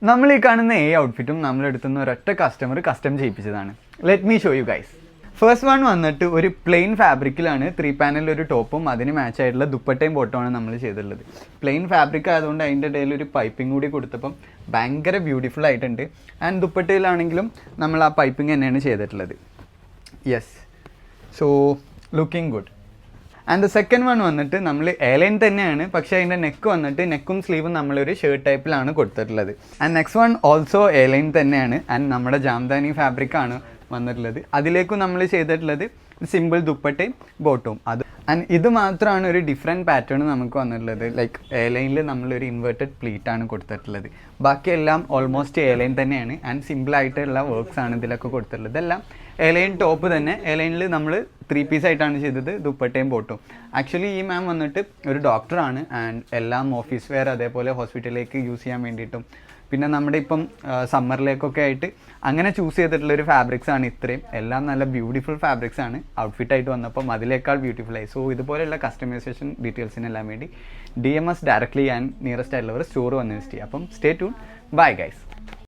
നമ്മൾ ഈ കാണുന്ന ഔട്ട്ഫിറ്റും നമ്മളെടുത്തുന്ന ഒരൊറ്റ കസ്റ്റമർ കസ്റ്റം ചെയ്യിപ്പിച്ചതാണ്. Let me show you guys. First one വന്നിട്ട് ഒരു പ്ലെയിൻ ഫാബ്രിക്കിലാണ് 3 പാനൽ ഒരു ടോപ്പും അതിന് മാച്ച് ആയിട്ടുള്ള ദുപ്പട്ടയും ബോട്ടമാണ് നമ്മൾ ചെയ്തിട്ടുള്ളത്. പ്ലെയിൻ ഫാബ്രിക് ആയതുകൊണ്ട് അതിൻ്റെ ഇടയിൽ ഒരു പൈപ്പിംഗ് കൂടി കൊടുത്തപ്പം ഭയങ്കര ബ്യൂട്ടിഫുൾ ആയിട്ടുണ്ട്. ആൻഡ് ദുപ്പട്ടയിലാണെങ്കിലും നമ്മൾ ആ പൈപ്പിംഗ് തന്നെയാണ് ചെയ്തിട്ടുള്ളത്. Yes, so looking good. And the second one വന്നിട്ട് നമ്മൾ എയർലൈൻ തന്നെയാണ്, പക്ഷേ അതിൻ്റെ നെക്ക് വന്നിട്ട് നെക്കും സ്ലീവും നമ്മളൊരു ഷർട്ട് ടൈപ്പിലാണ് കൊടുത്തിട്ടുള്ളത്. And next one also airline തന്നെയാണ്. ആൻഡ് നമ്മുടെ ജാംദാനി ഫാബ്രിക്കാണ് വന്നിട്ടുള്ളത്. അതിലേക്കും നമ്മൾ ചെയ്തിട്ടുള്ളത് സിമ്പിൾ ദുപ്പട്ടയും ബോട്ടവും. അത് ആൻഡ് ഇത് മാത്രമാണ് ഒരു ഡിഫറെൻറ്റ് പാറ്റേൺ നമുക്ക് വന്നിട്ടുള്ളത്. ലൈക്ക് എയർലൈനിൽ നമ്മളൊരു ഇൻവേർട്ടഡ് പ്ലീറ്റാണ് കൊടുത്തിട്ടുള്ളത്. ബാക്കിയെല്ലാം ഓൾമോസ്റ്റ് എയർലൈൻ തന്നെയാണ്. ആൻഡ് സിമ്പിളായിട്ടുള്ള വർക്ക്സ് ആണ് ഇതിലൊക്കെ കൊടുത്തിട്ടുള്ളത്. ഇതെല്ലാം എയർലൈൻ ടോപ്പ് തന്നെ. എയർലൈനിൽ നമ്മൾ 3 പീസ് ആയിട്ടാണ് ചെയ്തത്, ദുപ്പട്ടയും ബോട്ടും. ആക്ച്വലി ഈ മാം വന്നിട്ട് ഒരു ഡോക്ടറാണ്. ആൻഡ് എല്ലാം ഓഫീസ് വെയർ അതേപോലെ ഹോസ്പിറ്റലിലേക്ക് യൂസ് ചെയ്യാൻ വേണ്ടിയിട്ടും പിന്നെ നമ്മുടെ ഇപ്പം സമ്മറിലേക്കൊക്കെ ആയിട്ട് അങ്ങനെ ചൂസ് ചെയ്തിട്ടുള്ളൊരു ഫാബ്രിക്സ് ആണ് ഇത്രയും. എല്ലാം നല്ല ബ്യൂട്ടിഫുൾ ഫാബ്രിക്സ് ആണ്. ഔട്ട്ഫിറ്റായിട്ട് വന്നപ്പം അതിലേക്കാൾ ബ്യൂട്ടിഫുള്ളായി. സോ ഇതുപോലെയുള്ള കസ്റ്റമൈസേഷൻ ഡീറ്റെയിൽസിനെല്ലാം വേണ്ടി DMS ഡയറക്ട്ലി ആൻഡ് നിയറസ്റ്റ് ആയിട്ടുള്ളവർ സ്റ്റോർ വന്ന് വിസിറ്റ് ചെയ്യുക. അപ്പം സ്റ്റേ ട്യൂൺ. Bye guys.